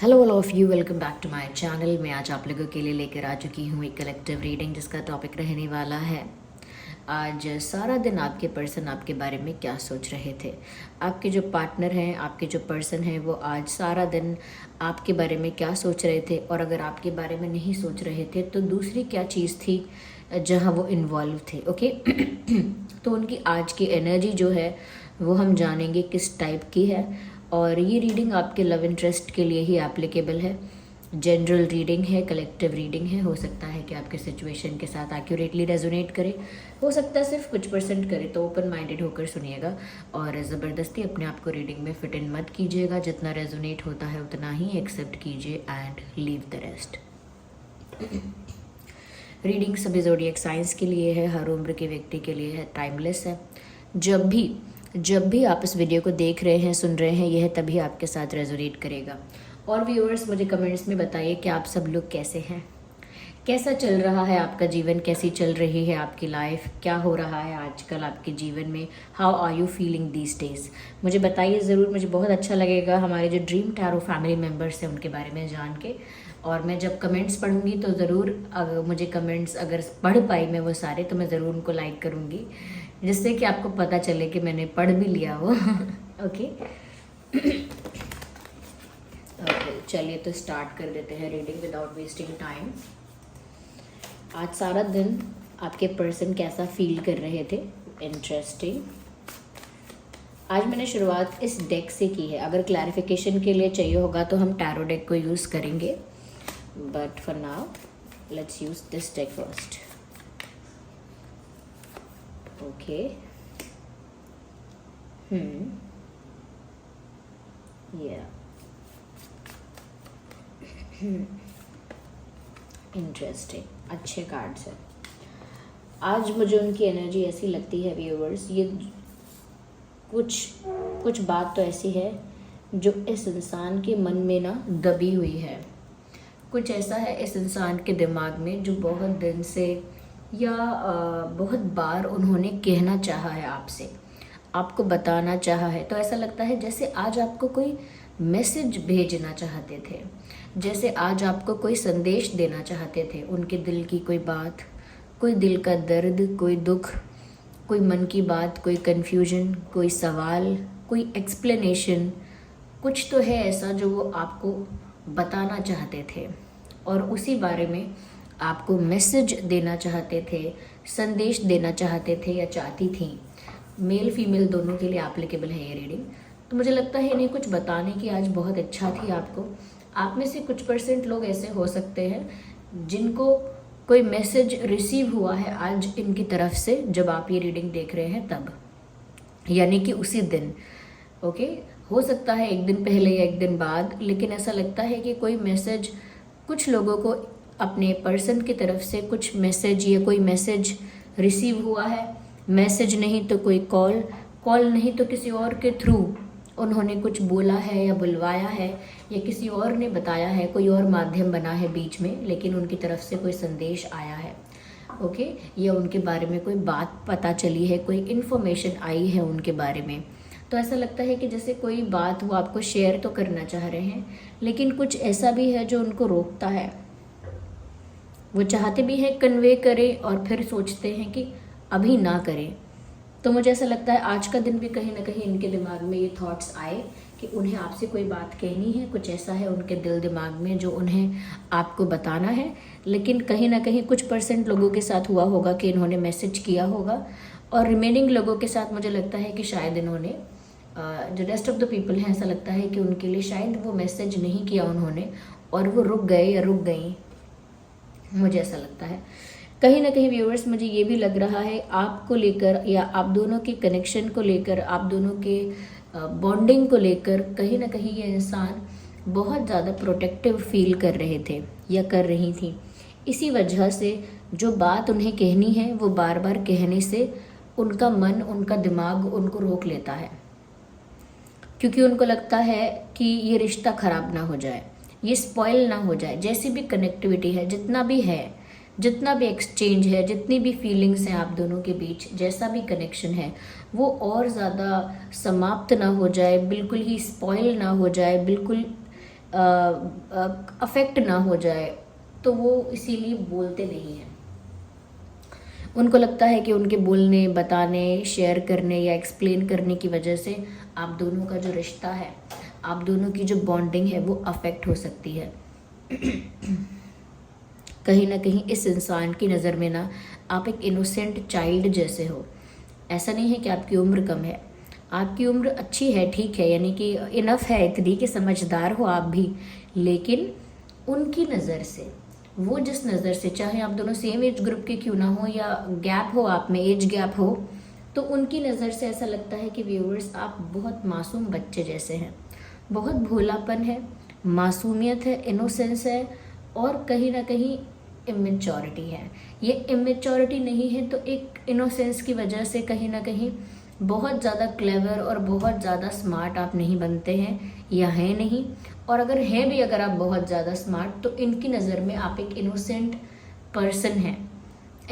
Hello all of you, welcome back to my channel. मैं आज आप लोगों के लिए लेकर आ चुकी हूँ एक कलेक्टिव रीडिंग जिसका टॉपिक रहने वाला है आज सारा दिन आपके पर्सन आपके बारे में क्या सोच रहे थे। आपके जो पार्टनर हैं, आपके जो पर्सन हैं, वो आज सारा दिन आपके बारे में क्या सोच रहे थे, और अगर आपके बारे में नहीं सोच रहे थे तो दूसरी क्या चीज़ थी जहाँ वो इन्वॉल्व थे। ओके तो उनकी आज की एनर्जी जो है वो हम जानेंगे किस टाइप की है। और ये रीडिंग आपके लव इंटरेस्ट के लिए ही एप्लीकेबल है। जनरल रीडिंग है, कलेक्टिव रीडिंग है। हो सकता है कि आपके सिचुएशन के साथ एक्यूरेटली रेजोनेट करे, हो सकता है सिर्फ कुछ परसेंट करे। तो ओपन माइंडेड होकर सुनिएगा और ज़बरदस्ती अपने आप को रीडिंग में फिट इन मत कीजिएगा। जितना रेजोनेट होता है उतना ही एक्सेप्ट कीजिए and leave the rest. Reading सभी ज़ोडिएक साइंस के लिए है, हर उम्र के व्यक्ति के लिए है, टाइमलेस है। जब भी आप इस वीडियो को देख रहे हैं, सुन रहे हैं, यह तभी आपके साथ रेजोनेट करेगा। और व्यूअर्स, मुझे कमेंट्स में बताइए कि आप सब लोग कैसे हैं, कैसा चल रहा है आपका जीवन, कैसी चल रही है आपकी लाइफ, क्या हो रहा है आजकल आपके जीवन में। How are you feeling these days, मुझे बताइए ज़रूर। मुझे बहुत अच्छा लगेगा हमारे जो ड्रीम टैरो फैमिली मेम्बर्स हैं उनके बारे में जान के। और मैं जब कमेंट्स पढ़ूंगी तो ज़रूर, अगर मुझे कमेंट्स अगर पढ़ पाई मैं वो सारे, तो मैं ज़रूर उनको लाइक करूँगी, जिससे कि आपको पता चले कि मैंने पढ़ भी लिया वो। ओके चलिए तो स्टार्ट कर देते हैं रीडिंग विदाउट वेस्टिंग टाइम। आज सारा दिन आपके पर्सन कैसा फील कर रहे थे, इंटरेस्टिंग। आज मैंने शुरुआत इस डेक से की है। अगर क्लैरिफिकेशन के लिए चाहिए होगा तो हम टैरो डेक को यूज़ करेंगे, but for now let's use this deck first. Okay interesting, अच्छे कार्ड्स हैं। आज मुझे उनकी एनर्जी ऐसी लगती है व्यूअर्स, ये कुछ बात तो ऐसी है जो इस इंसान के मन में ना दबी हुई है। कुछ ऐसा है इस इंसान के दिमाग में जो बहुत दिन से या बहुत बार उन्होंने कहना चाहा है आपसे, आपको बताना चाहा है। तो ऐसा लगता है जैसे आज आपको कोई मैसेज भेजना चाहते थे, जैसे आज आपको कोई संदेश देना चाहते थे। उनके दिल की कोई बात, कोई दिल का दर्द, कोई दुख, कोई मन की बात, कोई कन्फ्यूजन, कोई सवाल, कोई एक्सप्लेनेशन, कुछ तो है ऐसा जो वो आपको बताना चाहते थे और उसी बारे में आपको मैसेज देना चाहते थे, संदेश देना चाहते थे या चाहती थी। मेल फीमेल दोनों के लिए एप्लीकेबल है ये रीडिंग। तो मुझे लगता है इन्हें कुछ बताने की आज बहुत इच्छा थी आपको। आप में से कुछ परसेंट लोग ऐसे हो सकते हैं जिनको कोई मैसेज रिसीव हुआ है आज इनकी तरफ से, जब आप ये रीडिंग देख रहे हैं तब, यानी कि उसी दिन। ओके हो सकता है एक दिन पहले या एक दिन बाद, लेकिन ऐसा लगता है कि कोई मैसेज कुछ लोगों को अपने पर्सन की तरफ से कुछ मैसेज या कोई मैसेज रिसीव हुआ है। मैसेज नहीं तो कोई कॉल नहीं तो किसी और के थ्रू उन्होंने कुछ बोला है या बुलवाया है, या किसी और ने बताया है, कोई और माध्यम बना है बीच में, लेकिन उनकी तरफ से कोई संदेश आया है। ओके या उनके बारे में कोई बात पता चली है, कोई इन्फॉर्मेशन आई है उनके बारे में। तो ऐसा लगता है कि जैसे कोई बात वो आपको शेयर तो करना चाह रहे हैं, लेकिन कुछ ऐसा भी है जो उनको रोकता है। वो चाहते भी हैं कन्वे करें और फिर सोचते हैं कि अभी ना करें। तो मुझे ऐसा लगता है आज का दिन भी कहीं ना कहीं इनके दिमाग में ये थॉट्स आए कि उन्हें आपसे कोई बात कहनी है, कुछ ऐसा है उनके दिल दिमाग में जो उन्हें आपको बताना है। लेकिन कहीं ना कहीं कुछ परसेंट लोगों के साथ हुआ होगा कि इन्होंने मैसेज किया होगा, और रिमेनिंग लोगों के साथ मुझे लगता है कि शायद इन्होंने, जो रेस्ट ऑफ द पीपल हैं, ऐसा लगता है कि उनके लिए शायद वो मैसेज नहीं किया उन्होंने और वो रुक गए या रुक गई। मुझे ऐसा लगता है कहीं ना कहीं व्यूअर्स, मुझे ये भी लग रहा है आपको लेकर या आप दोनों के कनेक्शन को लेकर, आप दोनों के बॉन्डिंग को लेकर कहीं ना कहीं ये इंसान बहुत ज़्यादा प्रोटेक्टिव फील कर रहे थे या कर रही थी। इसी वजह से जो बात उन्हें कहनी है वो बार बार कहने से उनका मन, उनका दिमाग उनको रोक लेता है, क्योंकि उनको लगता है कि ये रिश्ता ख़राब ना हो जाए, ये स्पॉइल ना हो जाए। जैसी भी कनेक्टिविटी है, जितना भी है, जितना भी एक्सचेंज है, जितनी भी फीलिंग्स हैं आप दोनों के बीच, जैसा भी कनेक्शन है, वो और ज़्यादा समाप्त ना हो जाए, बिल्कुल ही स्पॉइल ना हो जाए, बिल्कुल अफेक्ट ना हो जाए, तो वो इसीलिए बोलते नहीं हैं। उनको लगता है कि उनके बोलने, बताने, शेयर करने या एक्सप्लेन करने की वजह से आप दोनों का जो रिश्ता है, आप दोनों की जो बॉन्डिंग है वो अफेक्ट हो सकती है। कहीं ना कहीं इस इंसान की नज़र में ना आप एक इनोसेंट चाइल्ड जैसे हो। ऐसा नहीं है कि आपकी उम्र कम है, आपकी उम्र अच्छी है, ठीक है, यानी कि इनफ है इतनी कि समझदार हो आप भी, लेकिन उनकी नज़र से, वो जिस नज़र से, चाहे आप दोनों सेम एज ग्रुप के क्यों ना हो या गैप हो आप में, एज गैप हो, तो उनकी नज़र से ऐसा लगता है कि व्यूअर्स आप बहुत मासूम बच्चे जैसे हैं। बहुत भोलापन है, मासूमियत है, इनोसेंस है, और कहीं ना कहीं इमेच्योरिटी है। ये इमेच्योरिटी नहीं है तो एक इनोसेंस की वजह से कहीं ना कहीं बहुत ज़्यादा क्लेवर और बहुत ज़्यादा स्मार्ट आप नहीं बनते हैं या हैं नहीं। और अगर हैं भी, अगर आप बहुत ज़्यादा स्मार्ट, तो इनकी नज़र में आप एक इनोसेंट पर्सन हैं।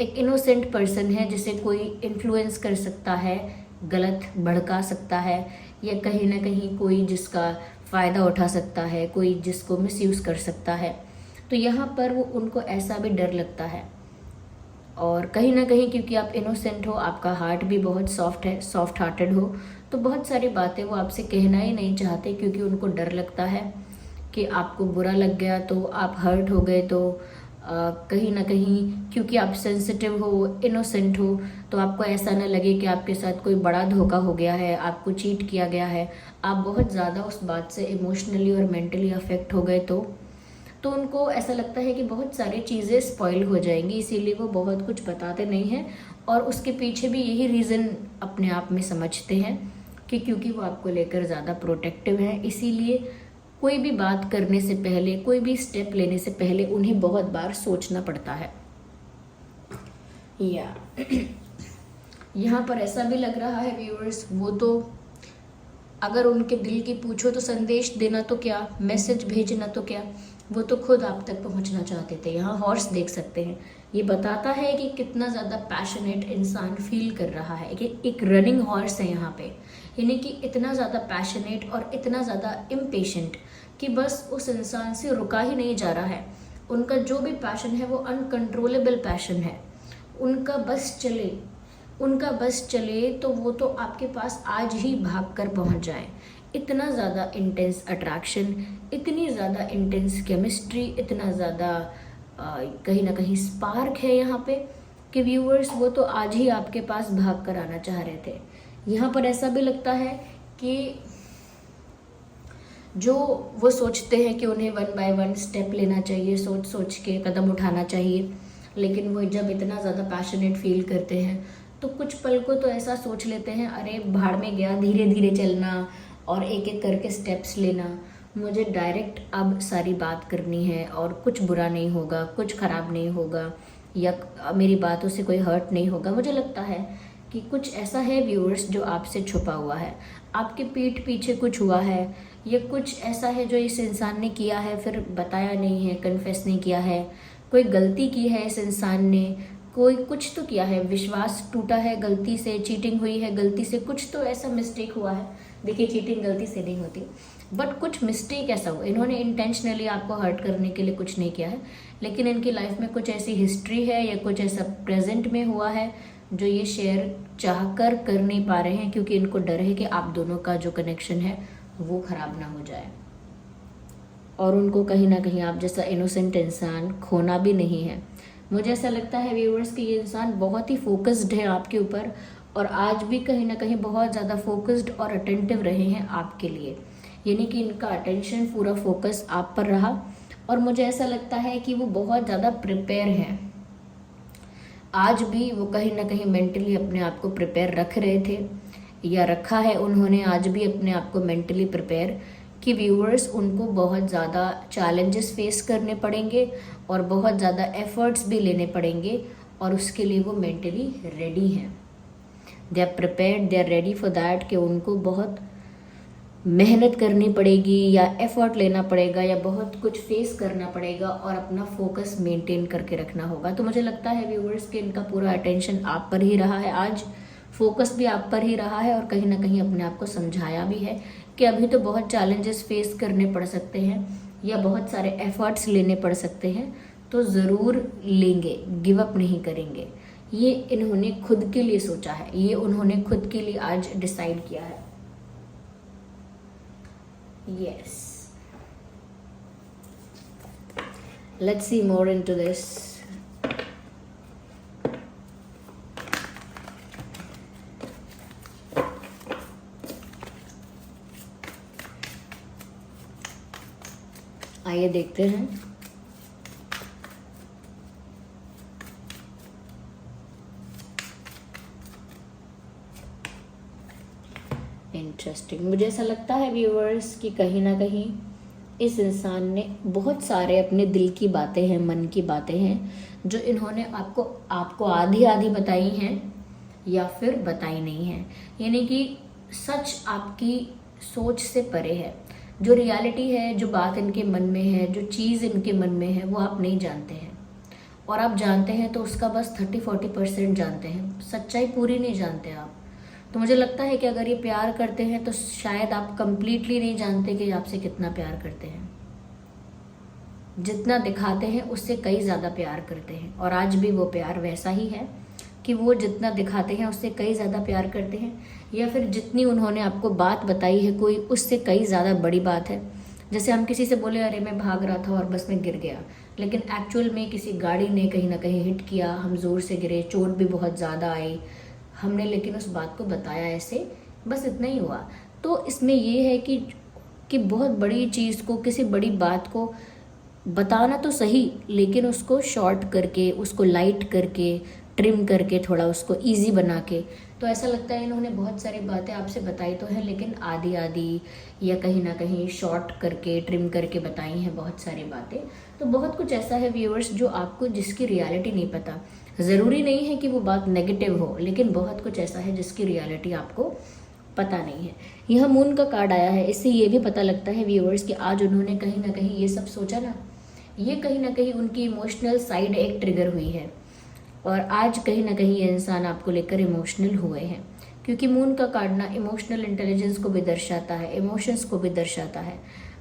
एक इनोसेंट पर्सन है जिसे कोई इन्फ्लुएंस कर सकता है, गलत भड़का सकता है, या कहीं ना कहीं कोई जिसका फ़ायदा उठा सकता है, कोई जिसको मिसयूज़ कर सकता है। तो यहाँ पर वो उनको ऐसा भी डर लगता है। और कहीं ना कहीं क्योंकि आप इनोसेंट हो, आपका हार्ट भी बहुत सॉफ्ट है, सॉफ्ट हार्टेड हो, तो बहुत सारी बातें वो आपसे कहना ही नहीं चाहते, क्योंकि उनको डर लगता है कि आपको बुरा लग गया तो, आप हर्ट हो गए तो, कहीं ना कहीं क्योंकि आप सेंसिटिव हो, इनोसेंट हो, तो आपको ऐसा ना लगे कि आपके साथ कोई बड़ा धोखा हो गया है, आपको चीट किया गया है, आप बहुत ज़्यादा उस बात से इमोशनली और मेंटली अफेक्ट हो गए तो उनको ऐसा लगता है कि बहुत सारी चीज़ें स्पॉइल हो जाएंगी, इसीलिए वो बहुत कुछ बताते नहीं हैं। और उसके पीछे भी यही रीज़न अपने आप में समझते हैं कि क्योंकि वो आपको लेकर ज़्यादा प्रोटेक्टिव है, इसीलिए कोई भी बात करने से पहले, कोई भी स्टेप लेने से पहले उन्हें बहुत बार सोचना पड़ता है। या यहाँ पर ऐसा भी लग रहा है व्यूअर्स, वो तो अगर उनके दिल की पूछो तो संदेश देना तो क्या, मैसेज भेजना तो क्या, वो तो खुद आप तक पहुंचना चाहते थे। यहाँ हॉर्स देख सकते हैं, ये बताता है कि कितना ज़्यादा पैशनेट इंसान फील कर रहा है, कि एक रनिंग हॉर्स है यहाँ पे, यानी कि इतना ज़्यादा पैशनेट और इतना ज़्यादा इम्पेशेंट कि बस उस इंसान से रुका ही नहीं जा रहा है। उनका जो भी पैशन है वो अनकंट्रोलेबल पैशन है, उनका बस चले, उनका बस चले तो वो तो आपके पास आज ही भाग कर पहुँच जाए। इतना ज़्यादा इंटेंस अट्रैक्शन, इतनी ज़्यादा इंटेंस केमिस्ट्री, इतना ज़्यादा कहीं ना कहीं स्पार्क है यहाँ पे कि व्यूअर्स वो तो आज ही आपके पास भाग कर आना चाह रहे थे। यहाँ पर ऐसा भी लगता है कि जो वो सोचते हैं कि उन्हें 1 बाय 1 स्टेप लेना चाहिए, सोच सोच के कदम उठाना चाहिए, लेकिन वो जब इतना ज़्यादा पैशनेट फील करते हैं तो कुछ पल को तो ऐसा सोच लेते हैं, अरे भाड़ में गया, धीरे धीरे चलना और एक एक करके स्टेप्स लेना, मुझे डायरेक्ट अब सारी बात करनी है और कुछ बुरा नहीं होगा, कुछ ख़राब नहीं होगा, या मेरी बातों से कोई हर्ट नहीं होगा। मुझे लगता है कि कुछ ऐसा है व्यूअर्स जो आपसे छुपा हुआ है, आपके पीठ पीछे कुछ हुआ है, या कुछ ऐसा है जो इस इंसान ने किया है फिर बताया नहीं है, कन्फेस नहीं किया है, कोई गलती की है इस इंसान ने, कोई कुछ तो किया है, विश्वास टूटा है गलती से, चीटिंग हुई है गलती से, कुछ तो ऐसा मिस्टेक हुआ है। देखिए चीटिंग गलती से नहीं होती, बट कुछ मिस्टेक ऐसा हुआ, इन्होंने इंटेंशनली आपको हर्ट करने के लिए कुछ नहीं किया है, लेकिन इनकी लाइफ में कुछ ऐसी हिस्ट्री है या कुछ ऐसा प्रेजेंट में हुआ है जो ये शेयर चाहकर कर नहीं पा रहे हैं, क्योंकि इनको डर है कि आप दोनों का जो कनेक्शन है वो ख़राब ना हो जाए। और उनको कहीं ना कहीं आप जैसा इनोसेंट इंसान खोना भी नहीं है। मुझे ऐसा लगता है व्यूअर्स कि ये इंसान बहुत ही फोकस्ड है आपके ऊपर, और आज भी कहीं ना कहीं बहुत ज़्यादा फोकस्ड और अटेंटिव रहे हैं आपके लिए, यानी कि इनका अटेंशन पूरा फोकस आप पर रहा। और मुझे ऐसा लगता है कि वो बहुत ज़्यादा प्रिपेयर हैं, आज भी वो कहीं ना कहीं मेंटली अपने आप को प्रिपेयर रख रहे थे, या रखा है उन्होंने आज भी अपने आप को मेंटली प्रिपेयर, कि व्यूअर्स उनको बहुत ज़्यादा चैलेंजेस फेस करने पड़ेंगे और बहुत ज़्यादा एफर्ट्स भी लेने पड़ेंगे, और उसके लिए वो मेंटली रेडी हैं, they are prepared, they are ready for that, कि उनको बहुत मेहनत करनी पड़ेगी या एफर्ट लेना पड़ेगा या बहुत कुछ फेस करना पड़ेगा और अपना फोकस मेंटेन करके रखना होगा। तो मुझे लगता है व्यूअर्स कि इनका पूरा अटेंशन आप पर ही रहा है, आज फोकस भी आप पर ही रहा है, और कहीं ना कहीं अपने आप को समझाया भी है कि अभी तो बहुत चैलेंजेस फेस करने पड़ सकते हैं या बहुत सारे एफर्ट्स लेने पड़ सकते हैं, तो ज़रूर लेंगे, गिव अप नहीं करेंगे। ये इन्होंने खुद के लिए सोचा है, ये उन्होंने खुद के लिए आज डिसाइड किया है। Yes, let's see more into this. आइए देखते हैं। इंटरेस्टिंग। मुझे ऐसा लगता है व्यूअर्स कि कहीं ना कहीं इस इंसान ने बहुत सारे अपने दिल की बातें हैं, मन की बातें हैं, जो इन्होंने आपको आधी आधी बताई हैं या फिर बताई नहीं है। यानी कि सच आपकी सोच से परे है। जो रियलिटी है, जो बात इनके मन में है, जो चीज़ इनके मन में है, वो आप नहीं जानते हैं। और आप जानते हैं तो उसका बस 30-40% जानते हैं, सच्चाई पूरी नहीं जानते आप। तो मुझे लगता है कि अगर ये प्यार करते हैं तो शायद आप कंप्लीटली नहीं जानते कि आपसे कितना प्यार करते हैं। जितना दिखाते हैं उससे कई ज़्यादा प्यार करते हैं, और आज भी वो प्यार वैसा ही है कि वो जितना दिखाते हैं उससे कई ज़्यादा प्यार करते हैं, या फिर जितनी उन्होंने आपको बात बताई है कोई, उससे कई ज़्यादा बड़ी बात है। जैसे हम किसी से बोले अरे मैं भाग रहा था और बस में गिर गया, लेकिन एक्चुअल में किसी गाड़ी ने कहीं ना कहीं हिट किया, हम ज़ोर से गिरे, चोट भी बहुत ज़्यादा आई, हमने लेकिन उस बात को बताया ऐसे, बस इतना ही हुआ। तो इसमें ये है कि बहुत बड़ी चीज़ को, किसी बड़ी बात को बताना तो सही, लेकिन उसको शॉर्ट करके, उसको लाइट करके, ट्रिम करके, थोड़ा उसको इजी बना के। तो ऐसा लगता है इन्होंने बहुत सारी बातें आपसे बताई तो हैं, लेकिन आधी आधी या कहीं ना कहीं शॉर्ट करके, ट्रिम करके बताई हैं बहुत सारी बातें। तो बहुत कुछ ऐसा है व्यूअर्स जो आपको, जिसकी रियलिटी नहीं पता। ज़रूरी नहीं है कि वो बात नेगेटिव हो, लेकिन बहुत कुछ ऐसा है जिसकी रियलिटी आपको पता नहीं है। यह मून का कार्ड आया है, इससे ये भी पता लगता है व्यूअर्स कि आज उन्होंने कहीं ना कहीं ये सब सोचा ना, ये कहीं ना कहीं उनकी इमोशनल साइड एक ट्रिगर हुई है, और आज कहीं ना कहीं ये इंसान आपको लेकर इमोशनल हुए हैं। क्योंकि मून का कार्ड ना इमोशनल इंटेलिजेंस को भी दर्शाता है, इमोशंस को भी दर्शाता है,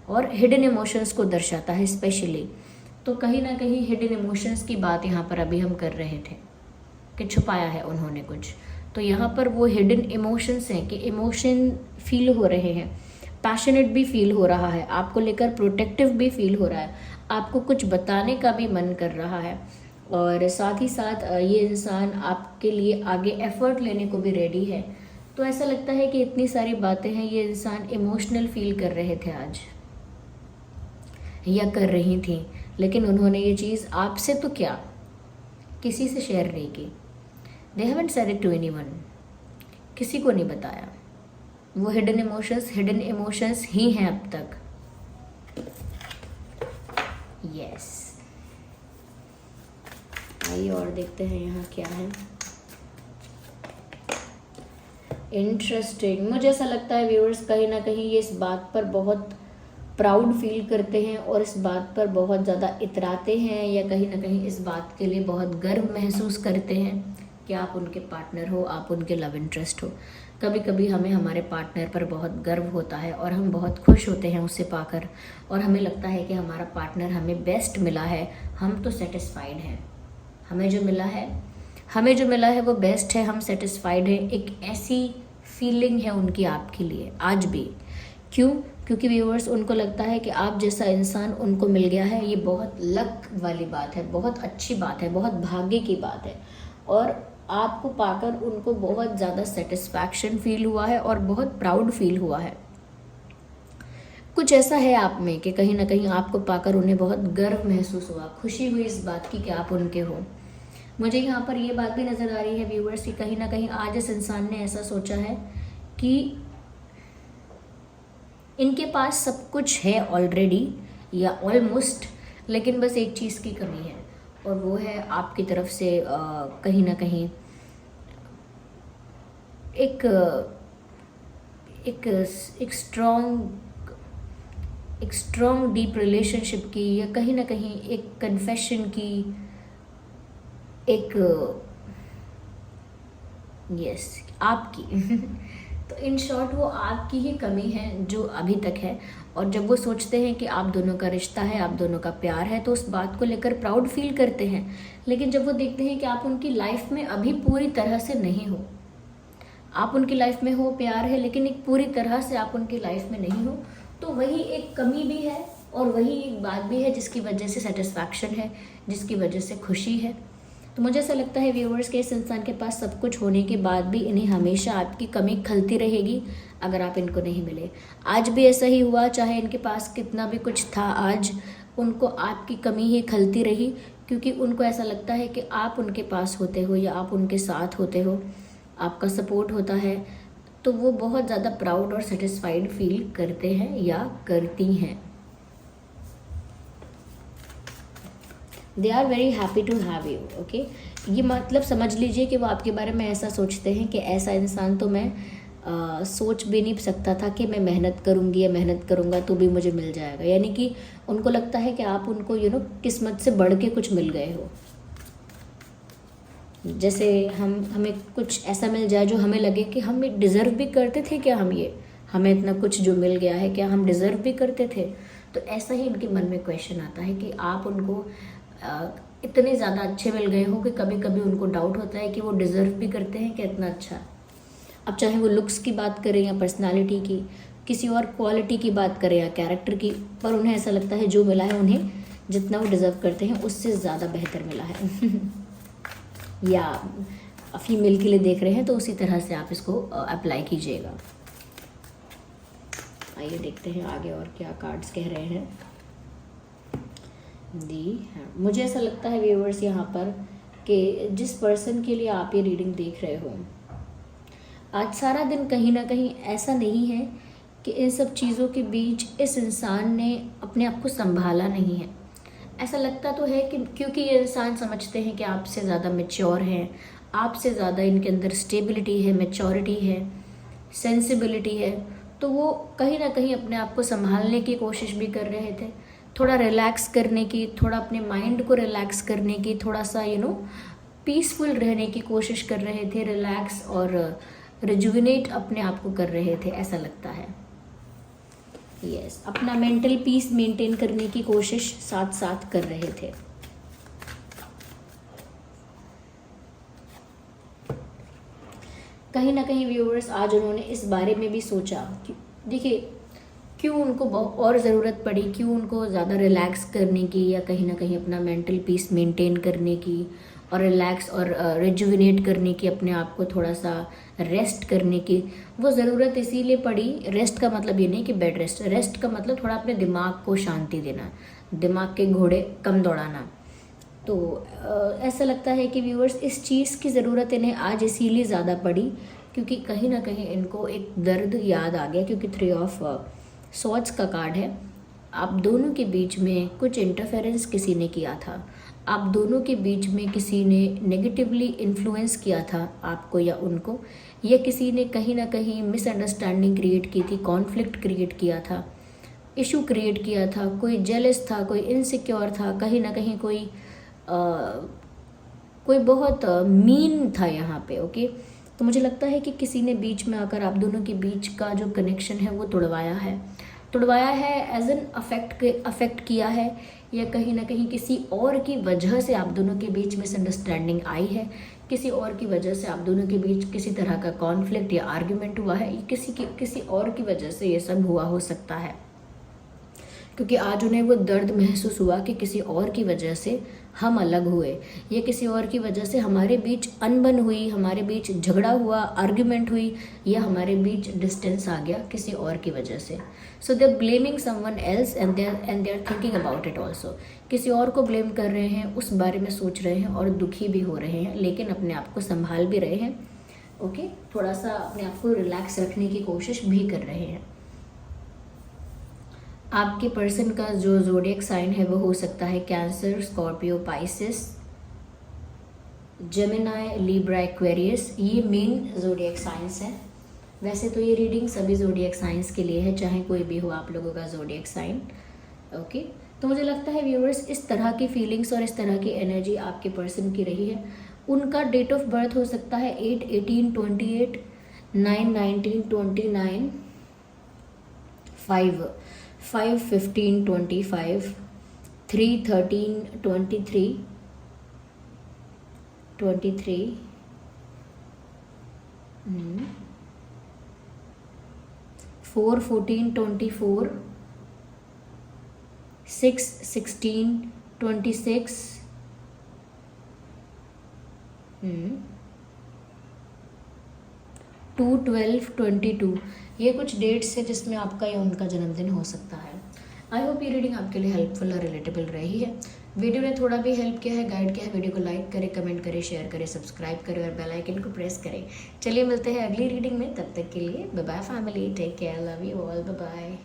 और हिडन इमोशंस को दर्शाता है स्पेशली। तो कहीं ना कहीं हिडन इमोशंस की बात यहाँ पर अभी हम कर रहे थे कि छुपाया है उन्होंने कुछ। तो यहाँ पर वो हिडन इमोशंस हैं कि इमोशन फील हो रहे हैं, पैशनेट भी फील हो रहा है, आपको लेकर प्रोटेक्टिव भी फील हो रहा है, आपको कुछ बताने का भी मन कर रहा है, और साथ ही साथ ये इंसान आपके लिए आगे एफर्ट लेने को भी रेडी है। तो ऐसा लगता है कि इतनी सारी बातें हैं, ये इंसान इमोशनल फील कर रहे थे आज, या कर रही थी, लेकिन उन्होंने ये चीज़ आपसे तो क्या, किसी से शेयर नहीं की। They haven't said it to anyone, किसी को नहीं बताया। वो हिडन इमोशंस ही हैं अब तक। यस, आइए और देखते हैं यहाँ क्या है। इंटरेस्टिंग। मुझे ऐसा लगता है व्यूअर्स कहीं ना कहीं ये इस बात पर बहुत प्राउड फील करते हैं, और इस बात पर बहुत ज़्यादा इतराते हैं, या कहीं ना कहीं इस बात के लिए बहुत गर्व महसूस करते हैं कि आप उनके पार्टनर हो, आप उनके लव इंटरेस्ट हो। कभी कभी हमें हमारे पार्टनर पर बहुत गर्व होता है, और हम बहुत खुश होते हैं उसे पाकर, और हमें लगता है कि हमारा पार्टनर हमें बेस्ट मिला है, हम तो सेटिस्फाइड हैं, हमें जो मिला है वो बेस्ट है, हम सेटिस्फाइड हैं। एक ऐसी फीलिंग है उनकी आपके लिए आज भी। क्यों? क्योंकि व्यूअर्स, उनको लगता है कि आप जैसा इंसान उनको मिल गया है, ये बहुत लक वाली बात है, बहुत अच्छी बात है, बहुत भाग्य की बात है, और आपको पाकर उनको बहुत ज़्यादा सेटिस्फैक्शन फील हुआ है और बहुत प्राउड फील हुआ है। कुछ ऐसा है आप में कि कहीं ना कहीं आपको पाकर उन्हें बहुत गर्व महसूस हुआ, खुशी हुई इस बात की कि आप उनके हो। मुझे यहाँ पर ये बात भी नज़र आ रही है व्यूअर्स कि कहीं ना कहीं आज इस इंसान ने ऐसा सोचा है कि इनके पास सब कुछ है ऑलरेडी या ऑलमोस्ट, लेकिन बस एक चीज़ की कमी है, और वो है आपकी तरफ से कहीं ना कहीं एक स्ट्रॉन्ग डीप रिलेशनशिप की, या कहीं ना कहीं एक कन्फेशन की, आपकी तो इन शॉर्ट वो आपकी ही कमी है जो अभी तक है। और जब वो सोचते हैं कि आप दोनों का रिश्ता है, आप दोनों का प्यार है, तो उस बात को लेकर प्राउड फील करते हैं। लेकिन जब वो देखते हैं कि आप उनकी लाइफ में अभी पूरी तरह से नहीं हो, आप उनकी लाइफ में हो, प्यार है, लेकिन एक पूरी तरह से आप उनकी लाइफ में नहीं हो, तो वही एक कमी भी है और वही एक बात भी है जिसकी वजह से सेटिस्फैक्शन है, जिसकी वजह से खुशी है। तो मुझे ऐसा लगता है व्यूअर्स के इस इंसान के पास सब कुछ होने के बाद भी इन्हें हमेशा आपकी कमी खलती रहेगी अगर आप इनको नहीं मिले। आज भी ऐसा ही हुआ, चाहे इनके पास कितना भी कुछ था, आज उनको आपकी कमी ही खलती रही, क्योंकि उनको ऐसा लगता है कि आप उनके पास होते हो या आप उनके साथ होते हो, आपका सपोर्ट होता है, तो वो बहुत ज़्यादा प्राउड और सेटिस्फाइड फील करते हैं या करती हैं। They are very happy to have you. Okay, ये मतलब समझ लीजिए कि वो आपके बारे में ऐसा सोचते हैं कि ऐसा इंसान तो मैं सोच भी नहीं सकता था कि मैं मेहनत करूँगी या मेहनत करूँगा तो भी मुझे मिल जाएगा। यानी कि उनको लगता है कि आप उनको किस्मत से बढ़ के कुछ मिल गए हो। जैसे हमें कुछ ऐसा मिल जाए जो हमें लगे कि हम डिज़र्व भी करते थे क्या, हमें इतना कुछ जो मिल गया है क्या हम डिज़र्व भी करते थे। तो ऐसा ही इनके मन में क्वेश्चन आता है कि आप उनको इतने ज़्यादा अच्छे मिल गए हो कि कभी कभी उनको डाउट होता है कि वो डिज़र्व भी करते हैं कि इतना अच्छा। अब चाहे वो लुक्स की बात करें या पर्सनालिटी की, किसी और क्वालिटी की बात करें या कैरेक्टर की, पर उन्हें ऐसा लगता है जो मिला है उन्हें जितना वो डिज़र्व करते हैं उससे ज़्यादा बेहतर मिला है। या फीमेल के लिए देख रहे हैं तो उसी तरह से आप इसको अप्लाई कीजिएगा। आइए देखते हैं आगे और क्या कार्ड्स कह रहे हैं। मुझे ऐसा लगता है व्यूअर्स यहाँ पर कि जिस पर्सन के लिए आप ये रीडिंग देख रहे हो, आज सारा दिन कहीं ना कहीं ऐसा नहीं है कि इन सब चीज़ों के बीच इस इंसान ने अपने आप को संभाला नहीं है। ऐसा लगता तो है कि क्योंकि ये इंसान समझते हैं कि आपसे ज़्यादा मैच्योर हैं, आपसे ज़्यादा इनके अंदर स्टेबिलिटी है, मैच्योरिटी है, सेंसिबिलिटी है, तो वो कहीं ना कहीं अपने आप को संभालने की कोशिश भी कर रहे थे, थोड़ा रिलैक्स करने की, थोड़ा अपने माइंड को रिलैक्स करने की, थोड़ा सा पीसफुल रहने की कोशिश कर रहे थे, रिलैक्स और रिजुविनेट अपने आप को कर रहे थे, ऐसा लगता है। यस, अपना मेंटल पीस मेंटेन करने की कोशिश साथ साथ कर रहे थे। कहीं ना कहीं व्यूअर्स आज उन्होंने इस बारे में भी सोचा कि देखिए क्यों उनको और ज़रूरत पड़ी, क्यों उनको ज़्यादा रिलैक्स करने की या कहीं ना कहीं अपना मेंटल पीस मेंटेन करने की और रिलैक्स और रिजुविनेट करने की, अपने आप को थोड़ा सा रेस्ट करने की वो ज़रूरत इसीलिए पड़ी। रेस्ट का मतलब ये नहीं कि बेड रेस्ट, रेस्ट का मतलब थोड़ा अपने दिमाग को शांति देना, दिमाग के घोड़े कम दौड़ाना। तो ऐसा लगता है कि व्यूअर्स इस चीज़ की ज़रूरत इन्हें आज इसीलिए ज़्यादा पड़ी क्योंकि कहीं ना कहीं इनको एक दर्द याद आ गया, क्योंकि 3 ऑफ स्वॉर्ड्स का कार्ड है। आप दोनों के बीच में कुछ इंटरफेरेंस किसी ने किया था, आप दोनों के बीच में किसी ने नेगेटिवली इन्फ्लुएंस किया था आपको या उनको, या किसी ने कहीं ना कहीं मिसअंडरस्टैंडिंग क्रिएट की थी, कॉन्फ्लिक्ट क्रिएट किया था, इशू क्रिएट किया था, कोई जेलस था, कोई इनसिक्योर था, कहीं ना कहीं कोई बहुत मीन था यहाँ पे। ओके, तो मुझे लगता है कि किसी ने बीच में आकर आप दोनों के बीच का जो कनेक्शन है वो तोड़वाया है एज एन अफेक्ट किया है, या कहीं ना कहीं किसी और की वजह से आप दोनों के बीच मिसअंडरस्टैंडिंग आई है, किसी और की वजह से आप दोनों के बीच किसी तरह का कॉन्फ्लिक्ट या आर्ग्यूमेंट हुआ है, किसी और की वजह से ये सब हुआ हो सकता है। क्योंकि आज उन्हें वो दर्द महसूस हुआ कि किसी और की वजह से हम अलग हुए, या किसी और की वजह से हमारे बीच अनबन हुई, हमारे बीच झगड़ा हुआ, आर्ग्यूमेंट हुई, या हमारे बीच डिस्टेंस आ गया किसी और की वजह से। So they are blaming someone else and they are thinking about it also. किसी और को ब्लेम कर रहे हैं, उस बारे में सोच रहे हैं और दुखी भी हो रहे हैं, लेकिन अपने आप को संभाल भी रहे हैं। ओके, थोड़ा सा अपने आप को रिलैक्स रखने की कोशिश भी कर रहे हैं। आपके पर्सन का जो ज़ोडिएक साइन है वो हो सकता है cancer, Scorpio, Pisces, Gemini, Libra, Aquarius. ये मेन ज़ोडिएक साइंस हैं। वैसे तो ये रीडिंग सभी ज़ोडिएक साइंस के लिए है, चाहे कोई भी हो आप लोगों का ज़ोडिएक साइन। ओके, तो मुझे लगता है व्यूअर्स इस तरह की फीलिंग्स और इस तरह की एनर्जी आपके पर्सन की रही है। उनका डेट ऑफ बर्थ हो सकता है 8, 18, 28, 9 19 29, 5 5 15 25, 3 13 23 23, 4 14 24, 6 16 26, 2 12 22। ये कुछ डेट्स है जिसमें आपका या उनका जन्मदिन हो सकता है। आई होप ये रीडिंग आपके लिए हेल्पफुल और रिलेटेबल रही है। वीडियो ने थोड़ा भी हेल्प किया है, गाइड किया है, वीडियो को लाइक करें, कमेंट करें, शेयर करें, सब्सक्राइब करें और बेल आइकन को प्रेस करें। चलिए मिलते हैं अगली रीडिंग में, तब तक के लिए bye bye family, take care, love you all, bye bye.